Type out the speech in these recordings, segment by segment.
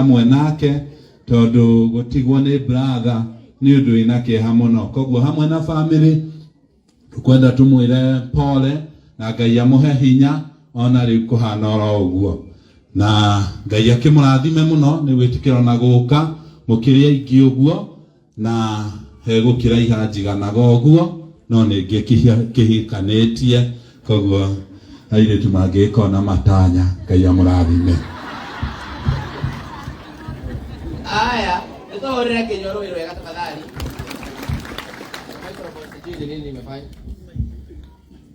hamwe nake tondu gutigwo ni brother ni undu ina kieha muno koguo hamwe na family tukwenda tumwire pole na Ngai amuhe hinya ona riu kuhana oro uguo na Ngai akimurathime muno ni witikiro na guka mukiria ingi uguo na hegukira ihanjiganaga uguo no ningi kihikanetie koguo Airitu mangika na matanya Ngai amurathime. Aya, ito orera Kinyua rwiro wega tafadhali. Microphone sijui nini nimefanya.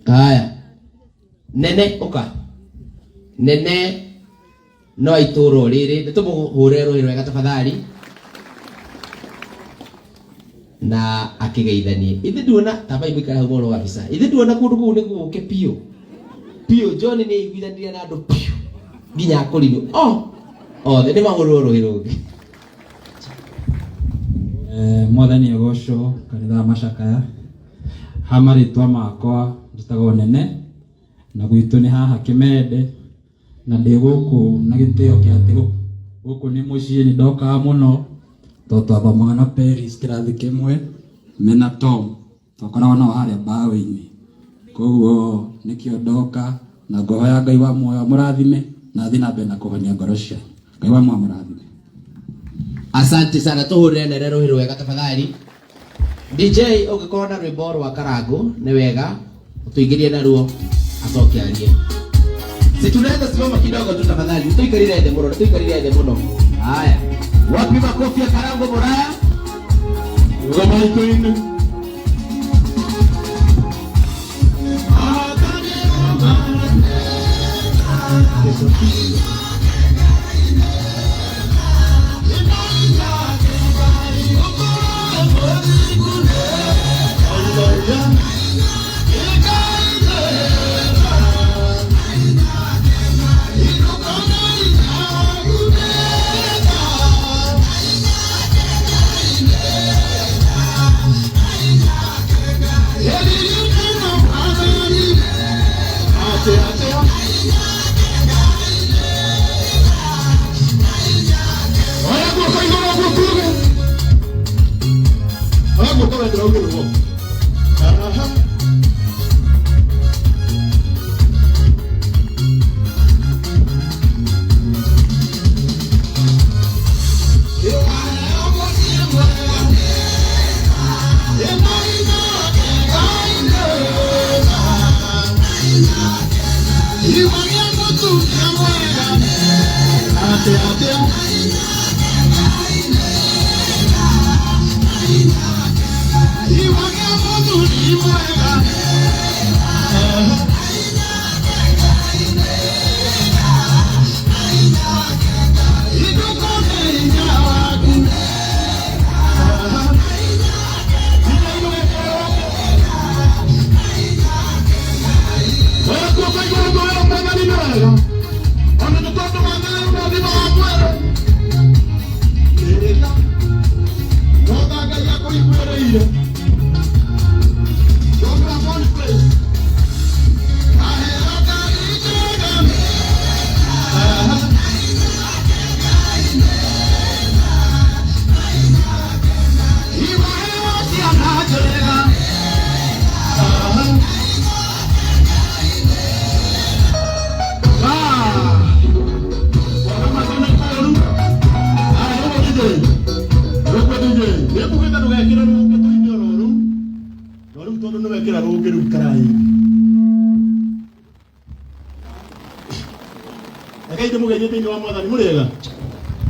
Aya. Nene oka. Nene no ituro riri, nitumuhure rwiro wega tafadhali. Na akigeithanie. Ithi nduona taba ibikara hugoro kabisa. Ithi nduona kundu kuu ni guke pio. Pio John ni igwithaniria na andu pio. Nginya akorino. Thende maguru rwiro. Mwathani agocwo kanitha macakaya hamaritwa makwa njitago nene na gwitu ni haha Kimende na ndi guku na gitio kia ati guku ni mucii ni ndoka muno to twathomaga na Paris kirathi kimwe mena Tom twakoragwo nao haria mbaũ-inĩ koguo nikio ndoka na ngohoya Ngai wa muoyo murathime na thina mbere na kuhonia ngoro cia Ngai wa muoyo murathime. Asante sana tuhure nere rwiro wega tafadhali. DJ ugikorwo na rwimbo rwa Karangu ni wega tuingirie na ruo acoke arie. Si tunaweza simama kidogo tu tafadhali. Tuikarire ende muno. Haya. Wapi makofi ya Karangu Moraya? Ngoma iko ine.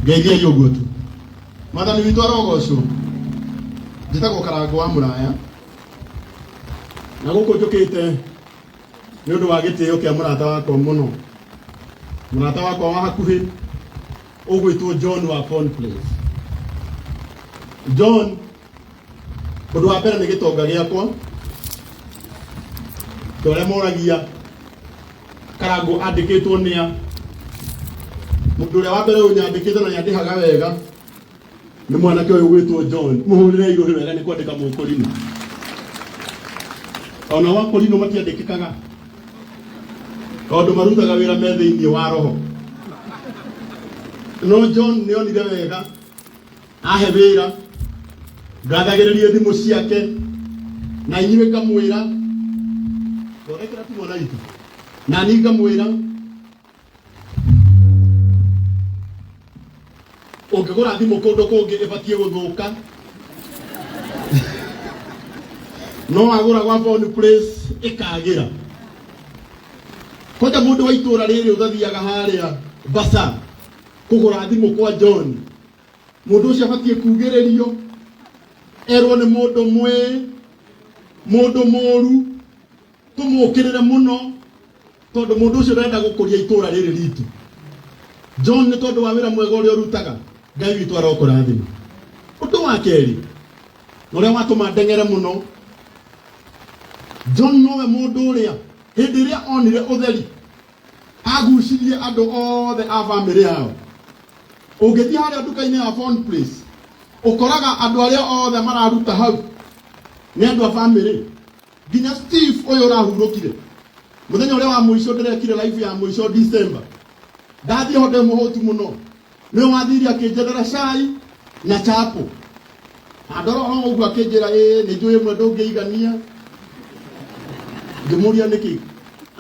Ngeithia yogo tu. Mwathani witũ arogocwo. Njĩtagwo Karangu wa Mũraya. Na gũkũ njũkĩte nĩ ũndũ wa gĩtĩo kĩa mũrata wakwa mũno. Mũrata wakwa wa hakuhĩ ũgwĩtwo John wa Phone Place. John ũndũ wa mbere nĩ gĩtonga gĩakwa. Tũrĩa moragia Karangu andĩkĩtwo nĩa mundu uria wa mbere unyandikite na nyandikaga wega ni mwanake uyu gwitwo John muhurire iruhi wega ni kwandika mukurino ona wakurino matiandikikaga tondu marutaga wira me thiini wa roho no John nĩ onire wega ahe wĩra ngathagĩrĩrie thimũ ciake na inyuĩ ngamwĩra korekera tu mwana itu na niĩ ngamwĩra ũngĩgũra thimũ kũndũ kũngĩ ĩbatiĩ gũthũka no wagũra gwa phone place ĩkagĩra koja mũndũ wa itũra rĩrĩ ũthathiaga harĩa Basa kũgũra thimũ kwa John mũndũ ũcio abatiĩ kugĩrĩrio erwo nĩ mũndũ mũru tũmũkĩrĩre mũno tondũ mũndũ ũcio arenda gũkũria itũra rĩrĩ ritũ John nĩ tondũ wa wĩra mwega ũrĩa ũrutaga Ngai witũ arokũrathima ũndũ wa kerĩ ũrĩa watũma ndeng'ere mũno John nowe mũndũ ũrĩa hĩndĩ ĩrĩa onire ũtheri agucirie andũ othe a bamĩrĩ yao ũngĩthiĩ harĩa nduka-inĩ ya phone place ũkoraga andũ arĩa othe mararuta hau nĩ andũ a bamĩrĩ nginya Steve ũyũ ũrahurũkire mũthenya ũrĩa wa mũico ndĩrekire live ya mũico December ndathiĩ ho ndĩ mũhũtu mũno nĩ wathirie akĩnjerera cai na chapo andoro ũguo akĩnjĩra nĩ njũĩ ĩmwe ndũngĩigania ngĩmũria nĩkĩ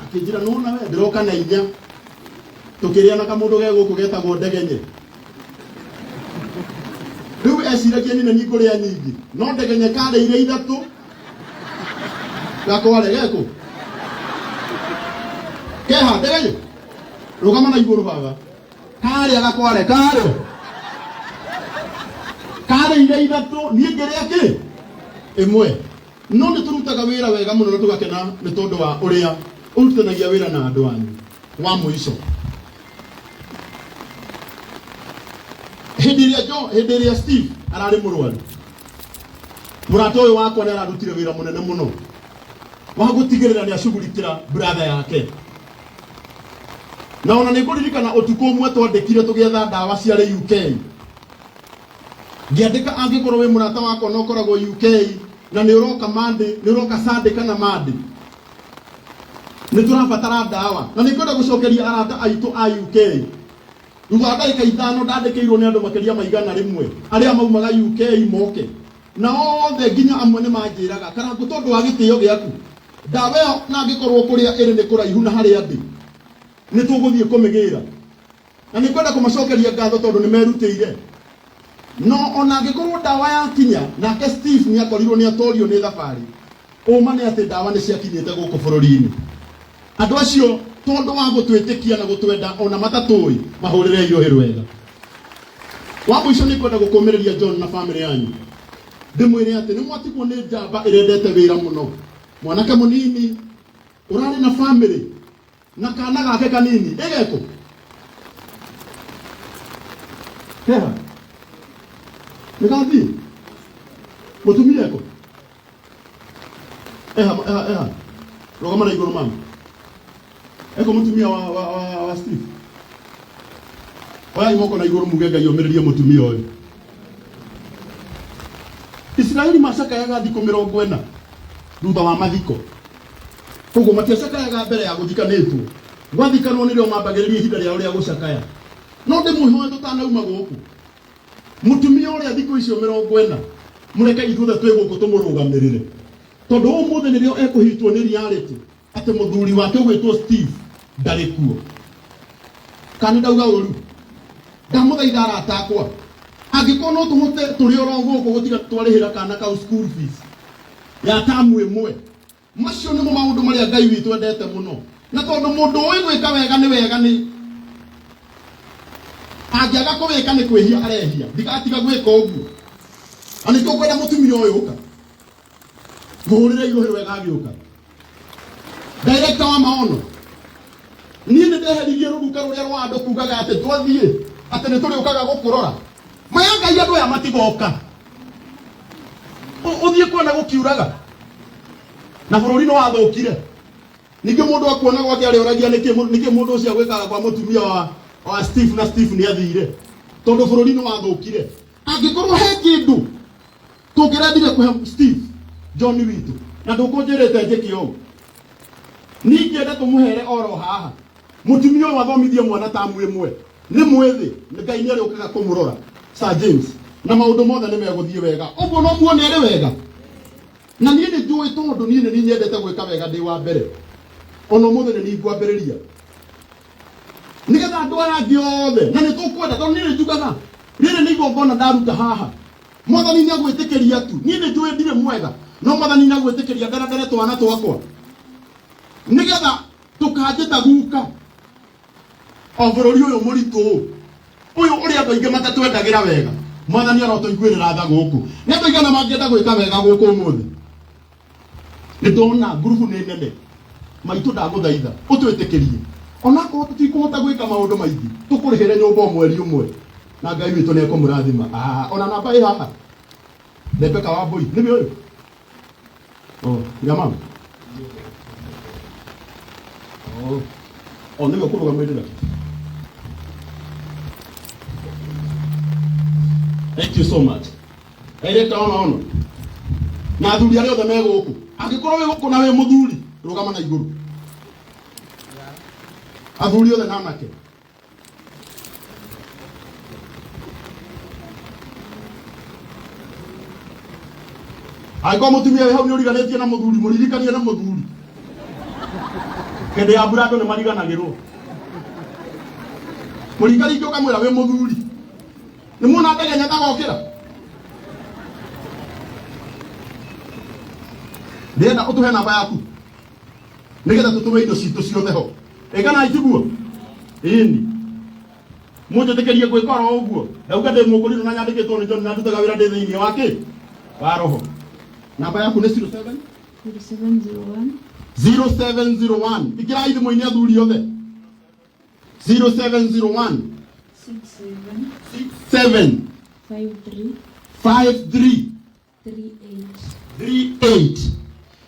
akĩnjĩra nona we ndĩroka na inya tũkĩrĩa na kamũndũ ge gũkũ getagwo ndegenye rĩu eciragia nĩ nĩ ngũrĩa nyingĩ no ndegenye karĩire ithatũ gakware geko keha ndegenye rũgama na igũrũ baba karĩa gakware karĩire ithatũ niĩ ngĩrĩa kĩ ĩmwe no nĩ tũrutaga wĩra wega mũno na tũgakena nĩ tondũ wa ũrĩa ũrutanagia wĩra na andũ anyu wa mũico hĩndĩ ĩrĩa Steve ararĩ mũrwaru mũrata ũyũ wakwa nĩ ararutire wĩra mũnene mũno wa gũtigĩrĩra nĩ acugurikĩra brother yake na ona nĩ ngũririkana ũtukũ ũmwe twandĩkire tũgĩetha ndawa ciarĩ UK ngĩandĩka angĩkorwo wĩ mũrata wakwa no ũkoragwo UK na nĩ ũroka Monday nĩ ũroka Sunday kana Monday nĩ tũrabatara ndawa na nĩ kwenda gũcokeria arata aitũ a UK thutha ndagĩka ithano ndandĩkĩirwo nĩ andũ makĩria maigana rĩmwe arĩa maumaga UK moke na othe nginya amwe nĩ manjĩraga kana tondũ wa gĩtĩo gĩaku ndawa ĩyo na angĩkorwo kũrĩa ĩrĩ nĩ kũraihu na harĩa ndĩ nĩ tũgũthiĩ kũmĩgĩra na nĩ kwenda kũmacokeria ngatho tondũ nĩ merutĩire no ona angĩkorwo ndawa yakinya nake Steve nĩ akorirwo nĩ atorio nĩ thabarĩ ũma nĩ atĩ ndawa nĩ ciakinyĩte gũkũ bũrũri-inĩ andũ acio tondũ wa gũtwĩtĩkia na gũtwenda ona matatũĩ mahũrĩre irohĩ rwega wa mũico nĩ kwenda gũkũmĩrĩria John na bamĩrĩ yanyu ndĩmwĩre atĩ nĩ mwatigwo nĩ njamba ĩrendete wĩra mũno mwanake mũnini ũrarĩ na bamĩrĩ na kana gake kanini ĩgeko keha nĩgathiĩ mũtumia eko eha rũgama na igũrũ mama eko mũtumia wa Steve oya imoko na igũrũ muge Ngai omĩrĩrie mũtumia ũyũ Israeli macakayaga thikũ 40 thutha wa mathiko koguo matiacakayaga mbere ya gũthikanĩtwo gwathikanwo nĩrĩo mambagĩrĩria ihinda rĩao rĩa gũcakaya no ndĩmwĩhoe tũtanauma gũkũ mũtumia ũrĩa thikũ icio 40 mũreke ithuothe twĩ gũkũ tũmũrũgamĩrĩre tondũ ũmũthĩ nĩrĩo ekũhitwo nĩ reality atĩ mũthuri wake ũgwĩtwo Steve ndarĩ kuo kana ndauga ũru ndamũthaitha arata akwa angĩkorwo no tũhote tũrĩ oro gũkũ gũtiga twarĩhĩra kana kau school fees ya tamu ĩmwe macio nĩmo maũndũ marĩa Ngai witũ endete mũno na tondũ mũndũ ũĩ gwĩka wega nĩ wega nĩ angĩaga kũwĩka nĩ kwĩhia arehia ndigatiga gwĩka ũguo na nĩkĩo kwenda mũtumia ũyũ ũka mũhũrĩre irohĩ wega agĩũka director wa maono niĩ nĩ ndeheririe rũruka rũrĩa rwa andũ kugaga atĩ twathiĩ atĩ nĩ tũrĩũkaga gũkũrora maya Ngai andũ aya matigoka ũthiĩ kwenda gũkiuraga na bũrũri nĩ wathũkire ningĩ mũndũ akuona gwake arĩoragia nĩkĩ mũndũ ũcio gwĩkaga kwa mũtumia wa Steve na Steve nĩ athire tondũ bũrũri nĩ wathũkire angĩkorwo he kĩndũ tũngĩrendire kũhe Steve John witũ na ndũkũnjĩrĩte njĩke ũũ ningĩ enda tũmũhere oro haha mũtumia ũyũ athomithie mwana tamu ĩmwe nĩ mwĩthĩ Ngai nĩ arĩũkaga kũmũrora Sir James na maũndũ mothe nĩ megũthiĩ wega ũguo no muone arĩ wega na niĩ nĩ njũĩ tondũ niĩ nĩ nyendete gwĩka wega ndĩ wa mbere ona ũmũthĩ nĩ ngwambĩrĩria nĩgetha andũ aya angĩ othe na nĩ tũkwenda tondũ niĩ nĩ njugaga rĩrĩ nĩ igongona ndaruta haha Mwathani nĩ agwĩtĩkĩria tu niĩ nĩ njũĩ ndirĩ mwega no Mwathani nĩ agwĩtĩkĩria nderedere twana twakwa nĩgetha tũkanjĩta guka o bũrũri ũyũ mũritũ ũyũ ũrĩa andũ aingĩ matatwendagĩra wega Mwathani arotũiguĩrĩra tha gũkũ nĩ andũ aigana mangĩenda gwĩka wega gũkũ ũmũthĩ nĩ ndona ngurubu nĩ nene maitũ ndagũthaitha ũtwĩtĩkĩrie onakorwo tũtikũhota gwĩka maũndũ maingĩ tũkũrĩhĩre nyũmba mweri ũmwe na Ngai witũ nĩ ekũmũrathima ona namba ĩ haha Rebeka wa Mbũi nĩwe ũyũ Nyamama nĩwe ũkũrũgamĩrĩra thank you so much Ereta ono na athuri arĩa othe me gũkũ angĩkorwo wĩ gũkũ na wĩ mũthuri rũgama na igũrũ athuri othe na anake angĩkorwo mũtumia wĩ hau nĩ ũriganĩtie na mũthuri mũririkanie na mũthuri hĩndĩ ya mbura andũ nĩ mariganagĩrwo mũringaringi ũkamwĩra wĩ mũthuri nĩ muona ndege nyatagokĩra ndĩrenda ũtũhe namba yaku nĩgetha tũtũme indo citũ ciothe ho ĩkana itiguo ĩni mũnjĩtĩkĩrie gwĩka oro ũguo ndauga ndĩ mũkũrinũ na nyandĩkĩtwo nĩ John na ndutaga wĩra ndĩ thĩinĩ wa kĩ wa roho namba yaku nĩ 0701 ikirai thimũ-inĩ athuri othe 0701 67 53 38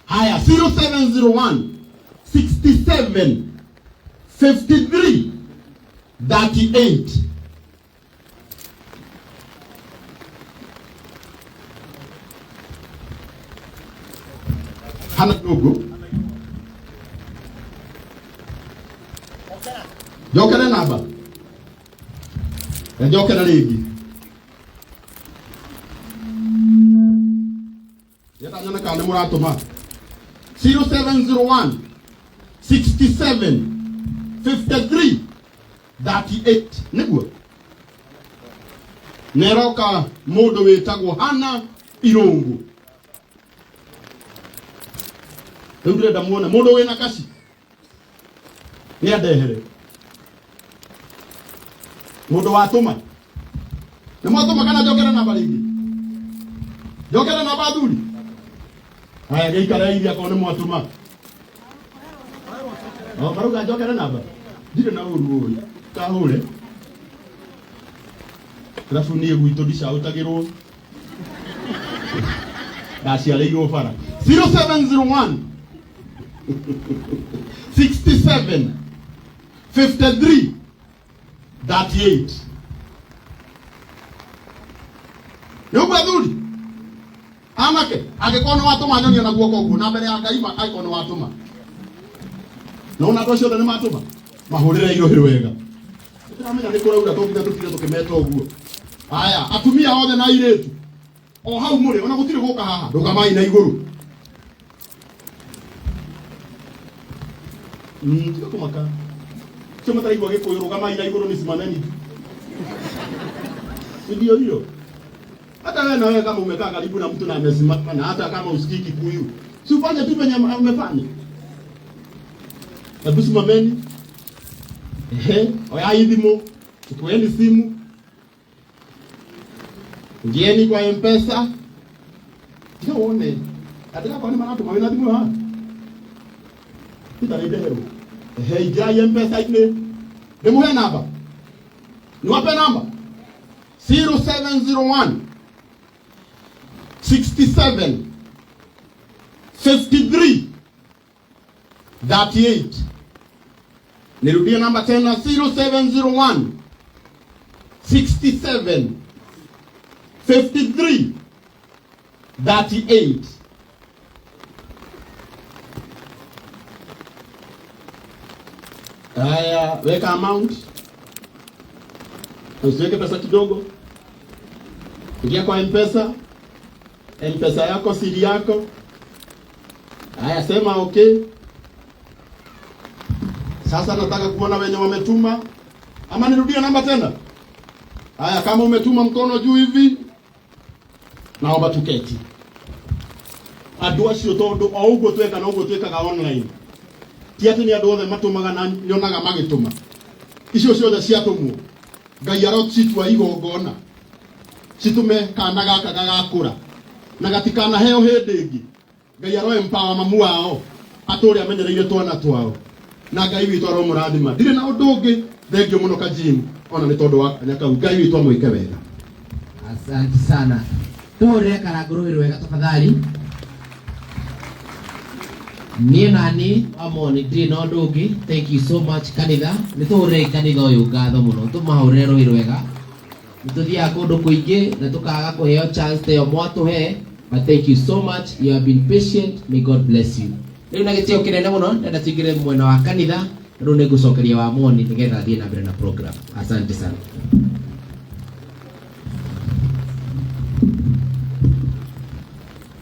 haya 0701 67 53 38 hana ndogo jokera namba jokera rĩngĩ yetanyana kana mũratũma 0701 67 53 38 nĩguo neroka mũndũ wĩtagwo Hana Irũngũ rĩu ndĩrenda muone mũndũ wĩna kaci nĩ andehere mũndũ watũma nĩ mwatũma kana njokere namba rĩngĩ njokere namba athuri haya gĩikara Iria korwo nĩ mwatũma marauga njokere namba ndirĩ na ũru ũyũ kahũre arabu niĩ gwitũ ndicaũtagĩrwo ndaciarĩirwo bara 0701 67 53 38 nĩũguo athuri anake angĩkorwo nĩ watũma nyonia na guoko ũguo na mbere ya Ngai angĩkorwo nĩ watũma nona andũ acio othe nĩ matũma mahũrĩre irohĩ wega tũtiramenya nĩ kũraura tũngĩte tũtire tũkĩmeta ũguo haya atumia othe na airĩtu o hau mũrĩ ona gũtirĩ gũka haha ndũgamai na igũrũ tiga kũmaka cio mataraigua Gĩkũyũ rũgamai na igũrũ nĩcimaneni ndio hiyo hata wewe na wewe kama umekaa karibu na mtu na amesimama na hata kama usikii Kikuyu si ufanye tu venye umefanya hebu simameni oya idhimo chukueni simu ngieni kwa M-Pesa ndio uone katika kwa nini manatu mawina thimu ha itareidero ingia M-Pesa ile demuhe namba niwape namba 0701 67 53 38 nirudie namba tena 0701 67 53 38 haya weka amount usiweke pesa kidogo. Ingia kwa M-Pesa. M-Pesa yako siri yako. Haya, sema okay. Sasa nataka kuona wenye wametuma. Ama nirudie namba tena? Haya, kama umetuma mkono juu hivi, naomba tuketi. Andu acio tondu o uguo tweka na uguo twekaga online. Ti ati ni andu othe matumaga na nyonaga magituma. Icio ciothe ciatumwo. Ngai arocitua igongona. Citume kana gaka gagakura. Na gatikana heo hindi ingi. Ngai aro empower mamu wao. Aturi amenyereire twana twao. Na Ngai witu aro murathima. Ndire na undu ungi, thengio muno Kajini. Ona ni tondu wa nyaka Ngai witu amwike wega. Asante sana. Tore karaguru wega tafadhali. Niĩ nani amoni ndĩ na ũndũ ũngĩ. Thank you so much kanitha. Nĩ tũhũrĩre kanitha ũyũ ngatho mũno, tũmahũrĩre rũhĩ rwega. Nĩ tũthiaga kũndũ kũingĩ na tũkaga kũheo chance ta ĩyo mwatũhe, but thank you so much, you have been patient, may God bless you. Rĩu na gĩtĩo kĩnene mũno ndenda tũingĩre mwena wa kanitha, rĩu nĩ ngũcokeria wa moni nĩgetha thiĩ na mbere na program. Asante sana.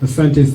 Asante sana.